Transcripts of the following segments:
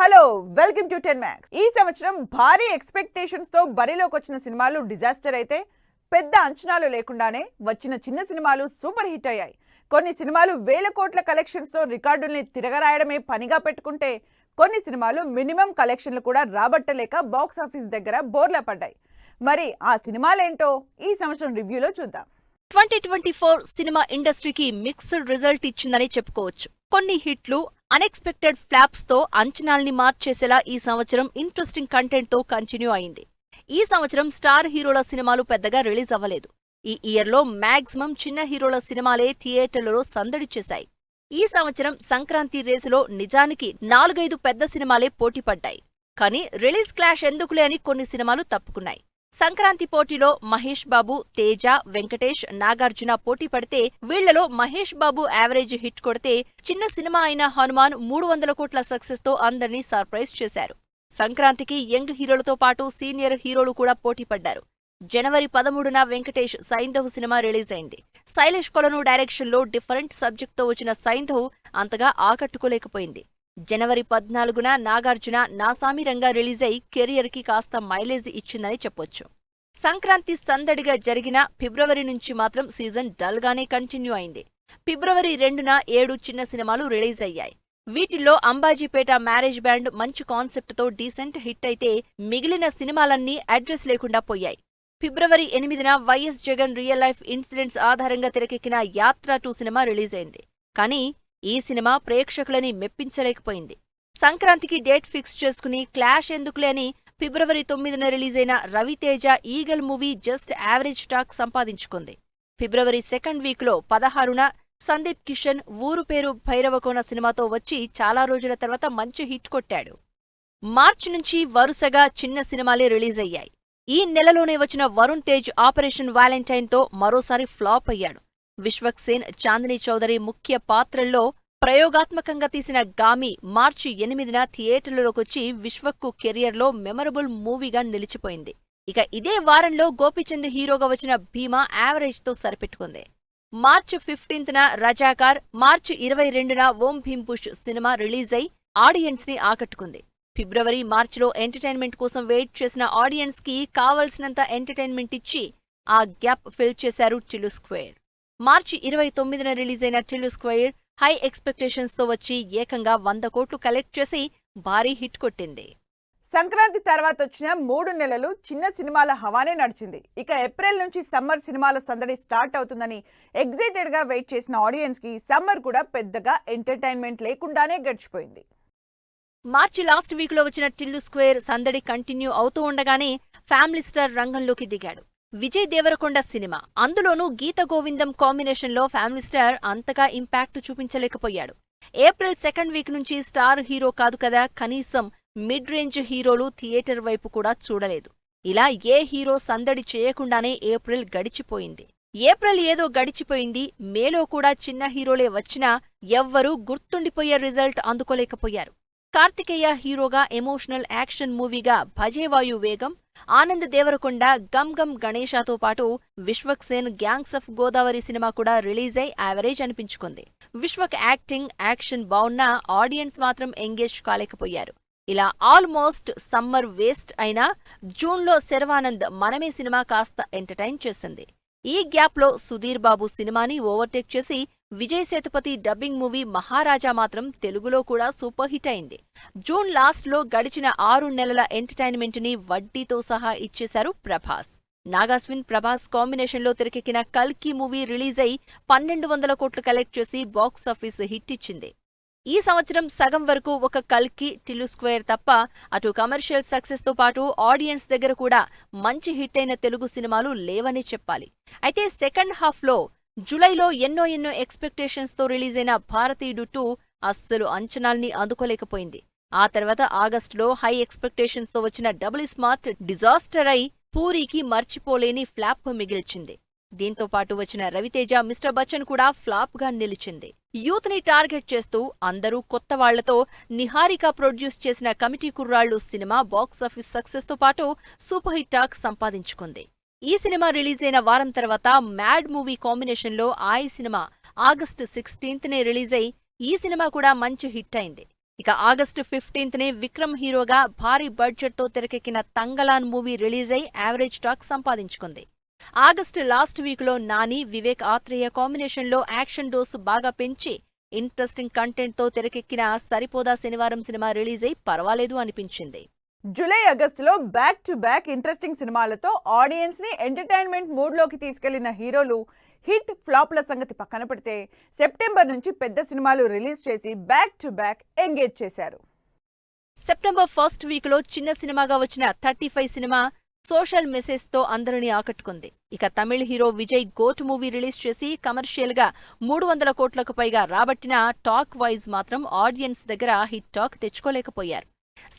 Hello welcome to 10 max. ఈ సంవత్సరం భారీ ఎక్స్పెక్టేషన్స్ తో బరిలోకి వచ్చిన సినిమాలు డిజాస్టర్ అయితే పెద్ద అంచనాలు లేకుండానే వచ్చిన చిన్న సినిమాలు సూపర్ హిట్ అయ్యాయి. కొన్ని సినిమాలు వేల కోట్ల కలెక్షన్స్ తో రికార్డుల్ని తిరగరాయడమే పనిగా పెట్టుకుంటే కొన్ని సినిమాలు మినిమం కలెక్షన్లు కూడా రాబట్టలేక బాక్స్ ఆఫీస్ దగ్గర బోర్లా పడ్డాయి. మరి ఆ సినిమాలేంటో ఈ సంవత్సరం రివ్యూలో చూద్దాం. 2024 సినిమా ఇండస్ట్రీకి మిక్స్డ్ రిజల్ట్ ఇచ్చిందని చెప్పుకోవచ్చు. కొన్ని హిట్లు, అన్ఎక్స్పెక్టెడ్ ఫ్లాప్స్ తో అంచనాల్ని మార్చేసేలా ఈ సంవత్సరం ఇంట్రెస్టింగ్ కంటెంట్ తో కంటిన్యూ అయింది. ఈ సంవత్సరం స్టార్ హీరోల సినిమాలు పెద్దగా రిలీజ్ అవ్వలేదు. ఈ ఇయర్లో మాక్సిమం చిన్న హీరోల సినిమాలే థియేటర్లలో సందడి చేశాయి. ఈ సంవత్సరం సంక్రాంతి రేసులో నిజానికి 4-5 పెద్ద సినిమాలే పోటీపడ్డాయి. కానీ రిలీజ్ క్లాష్ ఎందుకులే అని కొన్ని సినిమాలు తప్పుకున్నాయి. సంక్రాంతి పోటీలో మహేష్ బాబు, తేజ, వెంకటేష్, నాగార్జున పోటీ పడితే వీళ్లలో మహేష్ బాబు యావరేజ్ హిట్ కొడితే చిన్న సినిమా అయిన హనుమాన్ 300 కోట్ల సక్సెస్ తో అందర్నీ సర్ప్రైజ్ చేశారు. సంక్రాంతికి యంగ్ హీరోలతో పాటు సీనియర్ హీరోలు కూడా పోటీ పడ్డారు. జనవరి 13న వెంకటేష్ సైంధవ్ సినిమా రిలీజ్ అయింది. శైలేష్ కొలను డైరెక్షన్ లో డిఫరెంట్ సబ్జెక్ట్ తో వచ్చిన సైంధవ్ అంతగా ఆకట్టుకోలేకపోయింది. జనవరి 14న నాగార్జున నాసామిరంగా రిలీజ్ అయి కెరియర్ కి కాస్త మైలేజ్ ఇచ్చిందని చెప్పొచ్చు. సంక్రాంతి సందడిగా జరిగిన ఫిబ్రవరి నుంచి మాత్రం సీజన్ డల్ గానే కంటిన్యూ అయింది. ఫిబ్రవరి 2న 7 చిన్న సినిమాలు రిలీజ్ అయ్యాయి. వీటిల్లో అంబాజీపేట మ్యారేజ్ బ్యాండ్ మంచి కాన్సెప్ట్ తో డీసెంట్ హిట్ అయితే మిగిలిన సినిమాలన్నీ అడ్రస్ లేకుండా పోయాయి. ఫిబ్రవరి 8న YS Jagan real life incidents ఆధారంగా తెరకెక్కిన యాత్ర 2 సినిమా రిలీజ్ అయింది. కానీ ఈ సినిమా ప్రేక్షకులని మెప్పించలేకపోయింది. సంక్రాంతికి డేట్ ఫిక్స్ చేసుకుని క్లాష్ ఎందుకులే అని ఫిబ్రవరి 9న రిలీజైన Ravi Teja Eagle movie just average talk సంపాదించుకుంది. ఫిబ్రవరి 2nd వీక్లో 16న సందీప్ కిషన్ ఊరు పేరు భైరవకోన సినిమాతో వచ్చి చాలా రోజుల తర్వాత మంచి హిట్ కొట్టాడు. మార్చి నుంచి వరుసగా చిన్న సినిమాలే రిలీజ్ అయ్యాయి. ఈ నెలలోనే వచ్చిన వరుణ్ తేజ్ ఆపరేషన్ వ్యాలంటైన్ తో మరోసారి ఫ్లాప్ అయ్యాడు. విశ్వక్సేన్, చాందినీ చౌదరి ముఖ్య పాత్రల్లో ప్రయోగాత్మకంగా తీసిన గామి మార్చి 8న థియేటర్లలోకొచ్చి విశ్వక్కు కెరియర్లో మెమరబుల్ మూవీగా నిలిచిపోయింది. ఇక ఇదే వారంలో గోపీచంద్ హీరోగా వచ్చిన భీమా యావరేజ్ తో సరిపెట్టుకుంది. మార్చి 15న రజాకార్, మార్చి 22న ఓం భీమ్ పుష్ సినిమా రిలీజ్ అయి ఆడియన్స్ ని ఆకట్టుకుంది. ఫిబ్రవరి, మార్చిలో ఎంటర్టైన్మెంట్ కోసం వెయిట్ చేసిన ఆడియన్స్ కి కావలసినంత ఎంటర్టైన్మెంట్ ఇచ్చి ఆ గ్యాప్ ఫిల్ చేశారు టిల్లు స్క్వేర్. మార్చి 29న రిలీజైన టిల్లు స్క్వేర్ హై ఎక్స్పెక్టేషన్స్ తో వచ్చి ఏకంగా 100 కోట్లు కలెక్ట్ చేసి భారీ హిట్ కొట్టింది. సంక్రాంతి తర్వాత వచ్చిన 3 నెలలు చిన్న సినిమాల హవానే నడిచింది. ఇక ఏప్రిల్ నుంచి సమ్మర్ సినిమాల సందడి స్టార్ట్ అవుతుందని ఎగ్జైటెడ్ గా వెయిట్ చేసిన ఆడియన్స్ కి సమ్మర్ కూడా పెద్దగా ఎంటర్టైన్మెంట్ లేకుండానే గడిచిపోయింది. మార్చి లాస్ట్ వీక్ లో వచ్చిన టిల్లు స్క్వేర్ సందడి కంటిన్యూ అవుతూ ఉండగానే ఫ్యామిలీ స్టార్ రంగంలోకి దిగాడు. విజయ్ దేవరకొండ సినిమా, అందులోనూ గీత గోవిందం కాంబినేషన్లో ఫ్యామిలీ స్టార్ అంతగా ఇంపాక్ట్ చూపించలేకపోయాడు. ఏప్రిల్ 2nd వీక్ నుంచి స్టార్ హీరో కాదు కదా, కనీసం మిడ్ రేంజ్ హీరోలు థియేటర్ వైపు కూడా చూడలేదు. ఇలా ఏ హీరో సందడి చేయకుండానే ఏప్రిల్ గడిచిపోయింది. ఏప్రిల్ ఏదో గడిచిపోయింది. మేలో కూడా చిన్న హీరోలే వచ్చినా ఎవ్వరూ గుర్తుండిపోయే రిజల్ట్ అందుకోలేకపోయారు. కార్తికేయ హీరోగా ఎమోషనల్ యాక్షన్ మూవీగా భజేవాయు వేగం, ఆనంద్ దేవరకొండ గమ్ గమ్ గణేశాతో పాటు Vishwaksen gangs of Godavari cinema కూడా రిలీజ్ అయి యావరేజ్ అనిపించుకుంది. విశ్వక్ యాక్టింగ్, యాక్షన్ బావున్నా ఆడియన్స్ మాత్రం ఎంగేజ్ కాలేకపోయారు. ఇలా ఆల్మోస్ట్ సమ్మర్ వేస్ట్ అయినా జూన్లో శర్వానంద్ మనమే సినిమా కాస్త ఎంటర్టైన్ చేసింది. ఈ గ్యాప్లో సుధీర్ బాబు సినిమాని ఓవర్టేక్ చేసి విజయ్ సేతుపతి డబ్బింగ్ మూవీ మహారాజా మాత్రం తెలుగులో కూడా సూపర్ హిట్ అయింది. జూన్ లాస్ట్లో గడిచిన 6 నెలల ఎంటర్టైన్మెంట్ ని వడ్డీతో సహా ఇచ్చేశారు ప్రభాస్. నాగాస్విన్, ప్రభాస్ కాంబినేషన్లో తెరకెక్కిన కల్కి మూవీ రిలీజ్ అయి 1200 కోట్లు కలెక్ట్ చేసి బాక్సాఫీస్ హిట్ ఇచ్చింది. ఈ సంవత్సరం సగం వరకు ఒక కల్కి, టిల్లు స్క్వేర్ తప్ప అటు కమర్షియల్ సక్సెస్ తో పాటు ఆడియన్స్ దగ్గర కూడా మంచి హిట్ అయిన తెలుగు సినిమాలు లేవనే చెప్పాలి. అయితే సెకండ్ హాఫ్లో జులైలో ఎన్నో ఎక్స్పెక్టేషన్స్ తో రిలీజ్ అయిన భారతీయుడు 2 అస్సలు అంచనాల్ని అందుకోలేకపోయింది. ఆ తర్వాత ఆగస్టులో హై ఎక్స్పెక్టేషన్స్ తో వచ్చిన డబుల్ స్మార్ట్ డిజాస్టర్ అయి పూరికి మర్చిపోలేని ఫ్లాప్ మిగిల్చింది. దీంతో పాటు వచ్చిన రవితేజ మిస్టర్ బచ్చన్ కూడా ఫ్లాప్ గా నిలిచింది. యూత్ ని టార్గెట్ చేస్తూ అందరూ కొత్త వాళ్లతో నిహారిక ప్రొడ్యూస్ చేసిన కమిటీ కుర్రాళ్లు సినిమా బాక్సాఫీస్ సక్సెస్ తో పాటు సూపర్ హిట్ టాక్ సంపాదించుకుంది. ఈ సినిమా రిలీజ్ అయిన వారం తర్వాత మ్యాడ్ మూవీ కాంబినేషన్లో ఆయ్ సినిమా ఆగస్టు 16నే రిలీజ్ అయి ఈ సినిమా కూడా మంచి హిట్ అయింది. ఇక ఆగస్టు 15నే విక్రమ్ హీరోగా భారీ బడ్జెట్ తో తెరకెక్కిన తంగలాన్ మూవీ రిలీజ్ అయి యావరేజ్ టాక్ సంపాదించుకుంది. ఆగస్టు లాస్ట్ వీక్ లో నాని, వివేక్ ఆత్రేయ కాంబినేషన్ లో యాక్షన్ డోసు బాగా పెంచి ఇంట్రెస్టింగ్ కంటెంట్ తో తెరకెక్కిన సరిపోదా శనివారం సినిమా రిలీజ్ అయి పర్వాలేదు అనిపించింది. జూలై ఆగస్టులో బ్యాక్ టు బ్యాక్ ఇంట్రెస్టింగ్ సినిమాలతో ఆడియన్స్ ని ఎంటర్టైన్మెంట్ మూడ్ లోకి తీసుకెళ్లిన హీరోలు హిట్ ఫ్లాప్ల సంగతి పక్కన పెడితే సెప్టెంబర్ నుంచి పెద్ద సినిమాలు రిలీజ్ చేసి బ్యాక్ టు బ్యాక్ ఎంగేజ్ చేశారు. సెప్టెంబర్ ఫస్ట్ వీక్ లో చిన్న సినిమాగా వచ్చిన 35 సినిమా సోషల్ మెసేజ్ తో అందరినీ ఆకట్టుకుంది. ఇక Tamil hero Vijay GOAT movie release చేసి కమర్షియల్ గా 300 కోట్లకు పైగా రాబట్టిన టాక్ వైజ్ మాత్రం ఆడియన్స్ దగ్గర హిట్ టాక్ తెచ్చుకోలేకపోయారు.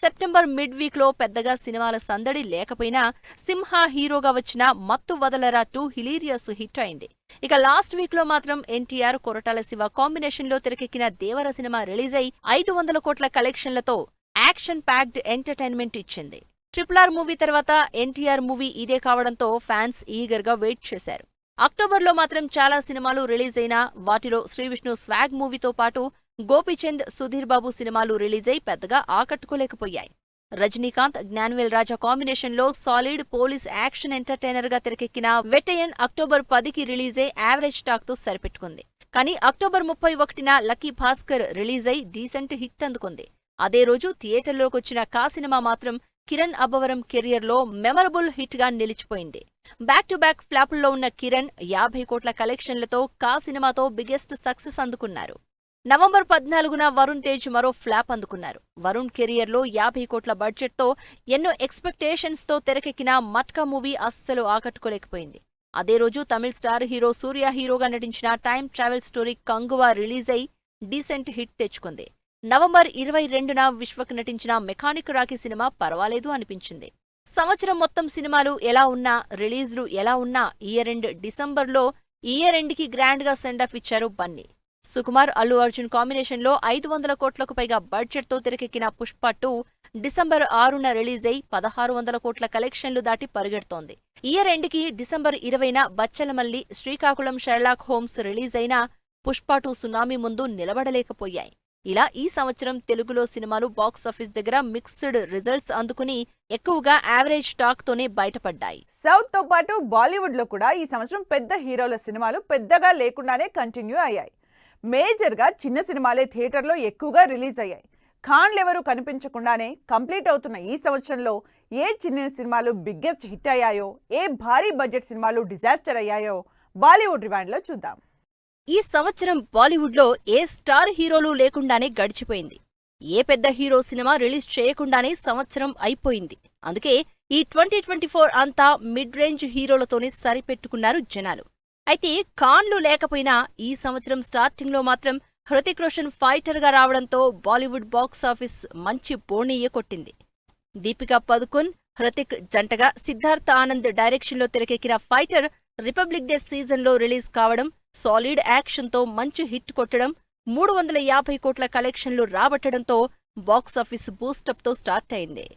సెప్టెంబర్ మిడ్ వీక్ లో పెద్దగా సినిమాల సందడి లేకపోయినా సింహ హీరోగా వచ్చిన మత్తు వదలరా 2 హిలీరియస్ హిట్ అయింది. ఇక లాస్ట్ వీక్ లో మాత్రం ఎన్టీఆర్, కొరటాల శివ కాంబినేషన్ లో తెరకెక్కిన దేవర సినిమా రిలీజ్ అయి 500 కోట్ల కలెక్షన్లతో యాక్షన్ ప్యాక్డ్ ఎంటర్టైన్మెంట్ ఇచ్చింది. RRR మూవీ తర్వాత ఎన్టీఆర్ మూవీ ఇదే కావడంతో ఫ్యాన్స్ ఈగర్ గా వెయిట్ చేశారు. అక్టోబర్లో మాత్రం చాలా సినిమాలు రిలీజ్ అయినా వాటిలో శ్రీవిష్ణు స్వాగ్ మూవీతో పాటు గోపీచంద్, సుధీర్ బాబు సినిమాలు రిలీజ్ అయి పెద్దగా ఆకట్టుకోలేకపోయాయి. రజనీకాంత్, జ్ఞానవేల్ రాజా కాంబినేషన్ లో సాలిడ్ పోలీస్ యాక్షన్ ఎంటర్టైనర్ గా తెరకెక్కిన వెటయన్ అక్టోబర్ 10కి రిలీజ్ అయి యావరేజ్ టాక్ తో సరిపెట్టుకుంది. కానీ అక్టోబర్ 31న లక్కీ భాస్కర్ రిలీజ్ అయి డీసెంట్ హిట్ అందుకుంది. అదే రోజు థియేటర్లోకొచ్చిన కా సినిమా మాత్రం కిరణ్ అబ్బవరం కెరియర్ లో మెమరబుల్ హిట్ గా నిలిచిపోయింది. బ్యాక్ టు బ్యాక్ ఫ్లాపుల్లో ఉన్న కిరణ్ 50 కోట్ల కలెక్షన్లతో కా సినిమాతో బిగ్గెస్ట్ సక్సెస్ అందుకున్నారు. నవంబర్ 14న వరుణ్ తేజ్ మరో ఫ్లాప్ అందుకున్నారు. వరుణ్ కెరియర్ లో 50 కోట్ల బడ్జెట్ తో ఎన్నో ఎక్స్పెక్టేషన్స్ తో తెరకెక్కిన మట్కా మూవీ అస్సలు ఆకట్టుకోలేకపోయింది. అదే రోజు తమిళ స్టార్ హీరో సూర్య హీరోగా నటించిన time travel story Kanguva release అయి డీసెంట్ హిట్ తెచ్చుకుంది. నవంబర్ 22న విశ్వక్ నటించిన మెకానిక్ రాకీ సినిమా పర్వాలేదు అనిపించింది. సంవత్సరం మొత్తం సినిమాలు ఎలా ఉన్నా, రిలీజ్లు ఎలా ఉన్నా ఇయర్ ఎండ్ డిసెంబర్లో ఇయర్ ఎండ్ కి గ్రాండ్ గా సెండ్ ఆఫ్ ఇచ్చారు బన్నీ. సుకుమార్, అల్లు అర్జున్ కాంబినేషన్ లో 500 కోట్లకు పైగా బడ్జెట్ తో తెరకెక్కిన పుష్ప 2 డిసెంబర్ 6న రిలీజ్ అయి 1600 కోట్ల కలెక్షన్లు దాటి పరిగెడుతోంది. ఇయర్ ఎండ్ కి డిసెంబర్ 20న Bachhala Malli, Srikakulam Sherlock Holmes release అయినా పుష్ప 2 సునామీ ముందు నిలబడలేకపోయాయి. ఇలా ఈ సంవత్సరం తెలుగులో సినిమాలు బాక్సాఫీస్ దగ్గర మిక్స్డ్ రిజల్ట్స్ అందుకుని ఎక్కువగా యావరేజ్ టాక్ తోనే బయటపడ్డాయి. సౌత్ తో పాటు బాలీవుడ్ లో కూడా ఈ సంవత్సరం పెద్ద హీరోల సినిమాలు పెద్దగా లేకుండానే కంటిన్యూ అయ్యాయి. మేజర్ గా చిన్న సినిమాలే థియేటర్లో ఎక్కువగా రిలీజ్ అయ్యాయి. ఖాన్లెవరూ కనిపించకుండానే కంప్లీట్ అవుతున్న ఈ సంవత్సరంలో ఏ చిన్న సినిమాలు బిగ్గెస్ట్ హిట్ అయ్యాయో, ఏ భారీ బడ్జెట్ సినిమాలు డిజాస్టర్ అయ్యాయో బాలీవుడ్ రివైండ్ లో చూద్దాం. ఈ సంవత్సరం బాలీవుడ్ లో ఏ స్టార్ హీరోలు లేకుండానే గడిచిపోయింది. ఏ పెద్ద హీరో సినిమా రిలీజ్ చేయకుండానే సంవత్సరం అయిపోయింది. అందుకే ఈ 2024 అంతా మిడ్ రేంజ్ హీరోలతోనే సరిపెట్టుకున్నారు జనాలు. అయితే ఖాన్లు లేకపోయినా ఈ సంవత్సరం స్టార్టింగ్ లో మాత్రం హృతిక్ రోషన్ ఫైటర్ గా రావడంతో బాలీవుడ్ బాక్సాఫీస్ మంచి బోణీయ కొట్టింది. దీపికా పదుకొన్, హృతిక్ జంటగా సిద్ధార్థ్ ఆనంద్ డైరెక్షన్ లో తెరకెక్కిన ఫైటర్ రిపబ్లిక్ డే సీజన్ లో రిలీజ్ కావడం, సాలిడ్ యాక్షన్ తో మంచి హిట్ కొట్టడం, 350 కోట్ల కలెక్షన్లు రాబట్టడంతో బాక్సాఫీస్ బూస్టప్ తో స్టార్ట్ అయింది.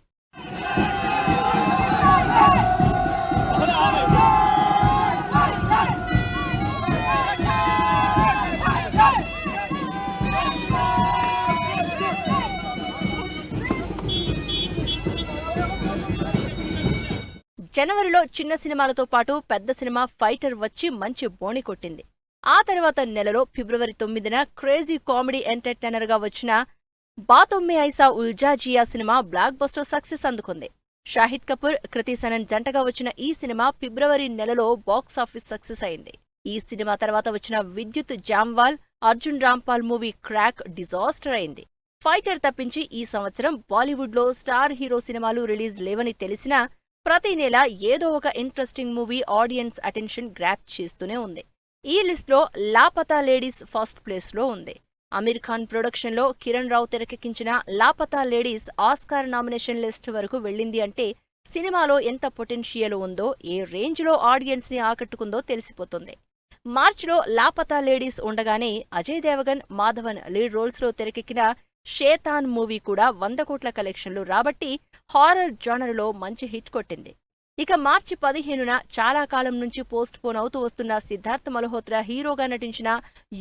జనవరిలో చిన్న సినిమాలతో పాటు పెద్ద సినిమా ఫైటర్ వచ్చి మంచి బోణి కొట్టింది. ఆ తర్వాత నెలలో ఫిబ్రవరి 9న క్రేజీ కామెడీ ఎంటర్టైనర్ గా వచ్చిన Baaton Mein Aisa Uljha Jiya cinema blockbuster success అందుకుంది. షాహిద్ కపూర్, కృతి సనన్ జంటగా వచ్చిన ఈ సినిమా ఫిబ్రవరి నెలలో బాక్సాఫీస్ సక్సెస్ అయింది. ఈ సినిమా తర్వాత వచ్చిన Vidyut Jamwal, Arjun Rampal movie Crack disaster అయింది. ఫైటర్ తప్పించి ఈ సంవత్సరం బాలీవుడ్ లో స్టార్ హీరో సినిమాలు రిలీజ్ లేవని తెలిసినా ప్రతి నెల ఏదో ఒక interesting movie audience attention grab చేస్తూనే ఉంది. ఈ లిస్ట్ లో లాపతా లేడీస్ ఫస్ట్ ప్లేస్ లో ఉంది. అమీర్ ఖాన్ ప్రొడక్షన్ లో కిరణ్ రావు తెరకెక్కించిన Laapataa ladies Oscar nomination list వరకు వెళ్ళింది అంటే సినిమాలో ఎంత పొటెన్షియల్ ఉందో, ఏ రేంజ్ లో ఆడియన్స్ ని ఆకట్టుకుందో తెలిసిపోతుంది. మార్చిలో లాపతా లేడీస్ ఉండగానే అజయ్ దేవగన్, మాధవన్ లీడ్ రోల్స్ లో తెరకెక్కిన షేతాన్ మూవీ కూడా 100 కోట్ల కలెక్షన్లు రాబట్టి హారర్ జానర్లో మంచి హిట్ కొట్టింది. ఇక మార్చి 15న చాలా కాలం నుంచి పోస్ట్ పోన్ అవుతూ వస్తున్న సిద్ధార్థ్ మల్హోత్రా హీరోగా నటించిన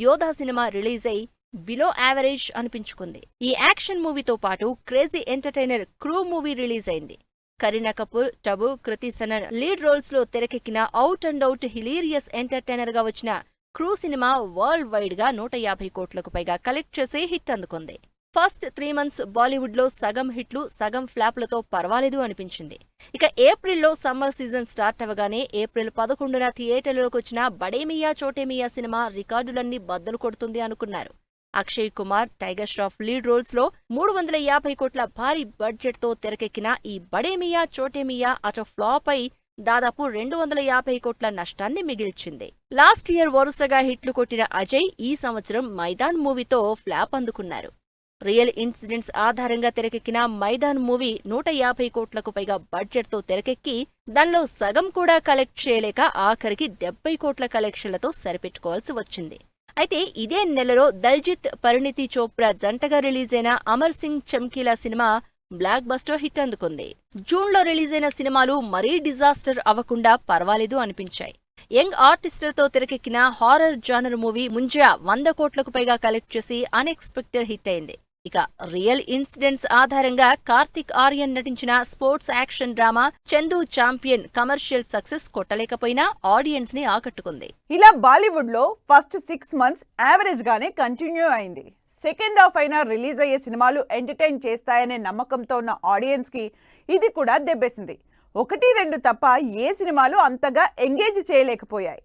యోధా సినిమా రిలీజ్ అయి బిలో యావరేజ్ అనిపించుకుంది. ఈ యాక్షన్ మూవీతో పాటు crazy entertainer crew movie release అయింది. కరీనా కపూర్, టబు, కృతి సనన్ లీడ్ రోల్స్ లో తెరకెక్కిన out and out hilarious entertainer గా వచ్చిన క్రూ సినిమా వరల్డ్ వైడ్ గా 150 కోట్లకు పైగా కలెక్ట్ చేసి హిట్ అందుకుంది. ఫస్ట్ 3 months బాలీవుడ్ లో సగం హిట్లు, సగం ఫ్లాప్లతో పర్వాలేదు అనిపించింది. ఇక ఏప్రిల్లో సమ్మర్ సీజన్ స్టార్ట్ అవగానే ఏప్రిల్ 11న థియేటర్లోకి వచ్చిన బడే మియా చోటే మియా సినిమా రికార్డులన్నీ బద్దలు కొడుతుంది అనుకున్నారు. Akshay Kumar, Tiger Shroff lead roles లో 350 కోట్ల భారీ బడ్జెట్ తో తెరకెక్కిన ఈ బడే మియా చోటే మియా అటు ఫ్లాప్ అయి దాదాపు 250 కోట్ల నష్టాన్ని మిగిల్చింది. లాస్ట్ ఇయర్ వరుసగా హిట్లు కొట్టిన అజయ్ ఈ సంవత్సరం మైదాన్ మూవీతో ఫ్లాప్ అందుకున్నారు. రియల్ ఇన్సిడెంట్స్ ఆధారంగా తెరకెక్కిన మైదాన్ మూవీ 150 కోట్లకు పైగా బడ్జెట్ తో తెరకెక్కి దానిలో సగం కూడా కలెక్ట్ చేయలేక ఆఖరికి 70 కోట్ల కలెక్షన్లతో సరిపెట్టుకోవాల్సి వచ్చింది. అయితే ఇదే నెలలో దల్జిత్, పరిణితి చోప్రా జంటగా రిలీజైన Amar Singh చమ్కీలా cinema block buster hit అందుకుంది. జూన్లో రిలీజైన సినిమాలు మరీ డిజాస్టర్ అవ్వకుండా పర్వాలేదు అనిపించాయి. యంగ్ ఆర్టిస్టులతో తెరకెక్కిన హారర్ జానర్ మూవీ ముంజా 100 కోట్లకు పైగా కలెక్ట్ చేసి అన్ఎక్స్పెక్టెడ్ హిట్ అయింది. ఇక రియల్ ఇన్సిడెంట్స్ ఆధారంగా కార్తిక్ ఆర్యన్ నటించిన sports action drama Chandu Champion commercial success కొట్టలేకపోయినా ఆడియన్స్ ని ఆకట్టుకుంది. ఇలా బాలీవుడ్ లో ఫస్ట్ 6 months యావరేజ్ గానే కంటిన్యూ అయింది. సెకండ్ హాఫ్ అయినా రిలీజ్ అయ్యే సినిమాలు ఎంటర్టైన్ చేస్తాయనే నమ్మకంతో ఉన్న ఆడియన్స్ కి ఇది కూడా దెబ్బేసింది. 1-2 తప్ప ఏ సినిమాలు అంతగా ఎంగేజ్ చేయలేకపోయాయి.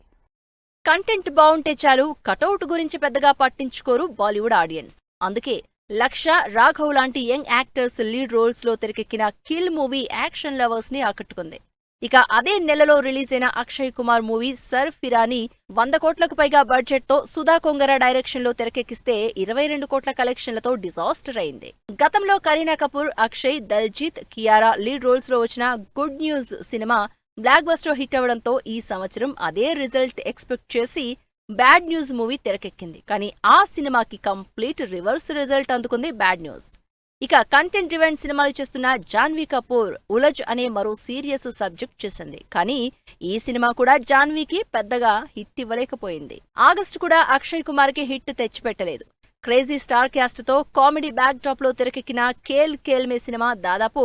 కంటెంట్ బావుంటే చాలు, కటౌట్ గురించి పెద్దగా పట్టించుకోరు బాలీవుడ్ ఆడియన్స్. అందుకే లక్ష, రాఘవ్ లాంటి యంగ్ యాక్టర్స్ లీడ్ రోల్స్ లో తెరకెక్కిన కిల్ మూవీ యాక్షన్ లవర్స్ ని ఆకట్టుకుంది. ఇక అదే నెలలో రిలీజ్ అయిన అక్షయ్ కుమార్ మూవీ సర్ ఫిరాని 100 కోట్లకు పైగా బడ్జెట్ తో సుధా కొంగర డైరెక్షన్ లో తెరకెక్కిస్తే 22 కోట్ల కలెక్షన్లతో డిజాస్టర్ అయింది. గతంలో కరీనా కపూర్, అక్షయ్, దల్జిత్, కియారా లీడ్ రోల్స్ లో వచ్చిన good news cinema block buster hit అవడంతో ఈ సంవత్సరం అదే రిజల్ట్ ఎక్స్పెక్ట్ చేసి బ్యాడ్ న్యూస్ మూవీ తెరకెక్కింది. కానీ ఆ సినిమాకి కంప్లీట్ రివర్స్ రిజల్ట్ అందుకుంది బ్యాడ్ న్యూస్. ఇక కంటెంట్ డ్రివెన్ సినిమాలు చేస్తున్న జాన్వీ కపూర్ ఉలజ్ అనే మరో సీరియస్ సబ్జెక్ట్ చేసింది. కానీ ఈ సినిమా కూడా జాన్వీకి పెద్దగా హిట్ ఇవ్వలేకపోయింది. ఆగస్టు కూడా అక్షయ్ కుమార్ కి హిట్ తెచ్చిపెట్టలేదు. క్రేజీ స్టార్ క్యాస్ట్ తో కామెడీ బ్యాక్ డ్రాప్ లో తెరకెక్కిన కేల్ కేల్ మే సినిమా దాదాపు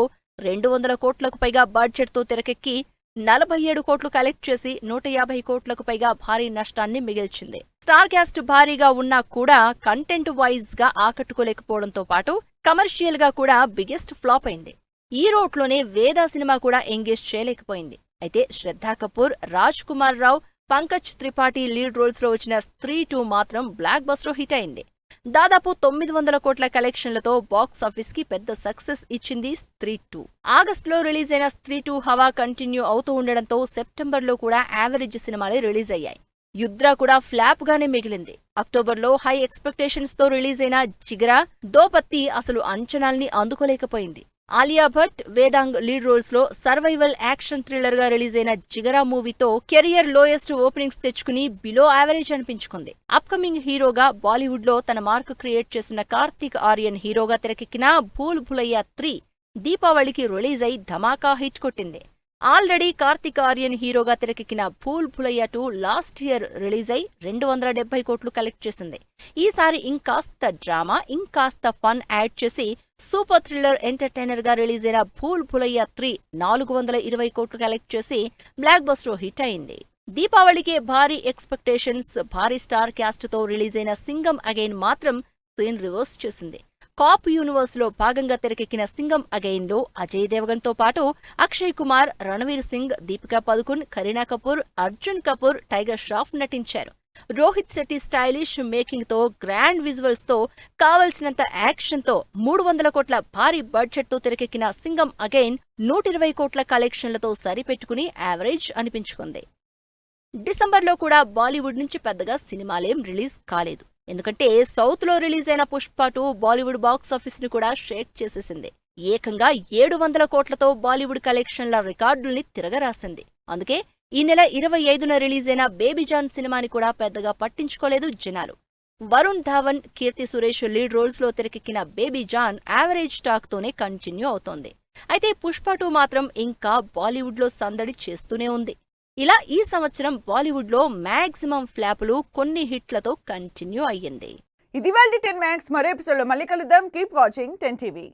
200 కోట్లకు పైగా బడ్జెట్ తో తెరకెక్కి 47 కోట్లు కలెక్ట్ చేసి 150 కోట్లకు పైగా భారీ నష్టాన్ని మిగిల్చింది. స్టార్ క్యాస్ట్ భారీగా ఉన్నా కూడా కంటెంట్ వైజ్ గా ఆకట్టుకోలేకపోవడంతో పాటు కమర్షియల్ గా కూడా బిగ్గెస్ట్ ఫ్లాప్ అయింది. ఈ రోట్లోనే వేదా సినిమా కూడా ఎంగేజ్ చేయలేకపోయింది. అయితే శ్రద్ధా కపూర్, రాజ్ కుమార్ రావు, పంకజ్ త్రిపాఠి లీడ్ రోల్స్ లో వచ్చిన స్త్రీ 2 మాత్రం బ్లాక్ బస్టర్ హిట్ అయింది. దాదాపు 900 కోట్ల కలెక్షన్లతో బాక్స్ ఆఫీస్ కి పెద్ద సక్సెస్ ఇచ్చింది స్త్రీ 2. ఆగస్టులో రిలీజ్ అయిన స్త్రీ 2 హవా కంటిన్యూ అవుతూ ఉండడంతో సెప్టెంబర్లో కూడా యావరేజ్ సినిమాలే రిలీజ్ అయ్యాయి. యుద్ర కూడా ఫ్లాప్ గానే మిగిలింది. అక్టోబర్లో హై ఎక్స్పెక్టేషన్స్ తో రిలీజ్ అయిన జిగరా, దోపత్తి అసలు అంచనాల్ని అందుకోలేకపోయింది. ఆలియా భట్, వేదాంగ్ లీడ్ రోల్స్ లో సర్వైవల్ యాక్షన్ థ్రిల్లర్ గా రిలీజ్ అయిన జిగరా మూవీతో కెరియర్ లోయెస్ట్ ఓపెనింగ్స్ తెచ్చుకుని బిలో యావరేజ్ అనిపించుకుంది. అప్కమింగ్ హీరోగా బాలీవుడ్ లో తన మార్క్ క్రియేట్ చేసిన కార్తిక్ ఆర్యన్ హీరోగా తెరకెక్కిన భూల్ భులయ్యా 3 దీపావళికి రిలీజ్ అయి ధమాకా హిట్ కొట్టింది. ఆల్రెడీ కార్తిక్ ఆర్యన్ హీరోగా తెరకెక్కిన భూల్ భులయ్యా 2 లాస్ట్ ఇయర్ రిలీజ్ అయి 270 కోట్లు కలెక్ట్ చేసింది. ఈసారి ఇంకాస్త డ్రామా, ఇంకాస్త ఫన్ యాడ్ చేసి సూపర్ థ్రిల్లర్ ఎంటర్టైనర్ గా రిలీజ్ అయిన భూల్ భులయ్యా 3 420 కోట్లు కలెక్ట్ చేసి బ్లాక్ బస్టర్ హిట్ అయింది. దీపావళికే భారీ ఎక్స్పెక్టేషన్స్, భారీ స్టార్ క్యాస్ట్ తో రిలీజ్ అయిన సింగం అగైన్ మాత్రం సీన్ రివర్స్ చేసింది. కాప్ యూనివర్స్ లో భాగంగా తెరకెక్కిన సింగం అగైన్ లో అజయ్ దేవగన్ తో పాటు అక్షయ్ కుమార్, రణవీర్ సింగ్, దీపికా పదుకున్, కరీనా కపూర్, అర్జున్ కపూర్, టైగర్ ష్రాఫ్ నటించారు. రోహిత్ శెట్టి స్టైలిష్ మేకింగ్ తో, గ్రాండ్ విజువల్స్ తో, కావలసినంత యాక్షన్ తో 300 కోట్ల భారీ బడ్జెట్ తో తెరకెక్కిన సింగం అగైన్ 120 కోట్ల కలెక్షన్లతో సరిపెట్టుకుని యావరేజ్ అనిపించుకుంది. డిసెంబర్లో కూడా బాలీవుడ్ నుంచి పెద్దగా సినిమాలేం రిలీజ్ కాలేదు. ఎందుకంటే సౌత్ లో రిలీజ్ అయిన పుష్ప 2 బాలీవుడ్ బాక్స్ ఆఫీస్ ని కూడా షేక్ చేసేసింది. ఏకంగా 700 కోట్లతో బాలీవుడ్ కలెక్షన్ల రికార్డుల్ని తిరగరాసింది. అందుకే ఈ నెల 25న రిలీజ్ అయిన బేబీ జాన్ సినిమాని కూడా పెద్దగా పట్టించుకోలేదు జనాలు. వరుణ్ ధావన్, కీర్తి సురేష్ లీడ్ రోల్స్ లో తెరకెక్కిన బేబీ జాన్ యావరేజ్ టాక్ తోనే కంటిన్యూ అవుతోంది. అయితే పుష్ప 2 మాత్రం ఇంకా బాలీవుడ్ లో సందడి చేస్తూనే ఉంది. ఇలా ఈ సంవత్సరం బాలీవుడ్ లో మాక్సిమం ఫ్లాపులు, కొన్ని హిట్లతో కంటిన్యూ అయ్యింది. ఇది వాళ్ళ 10 మ్యాక్స్. మరో ఎపిసోడ్లో మళ్ళీ కలుద్దాం. Keep watching 10 TV.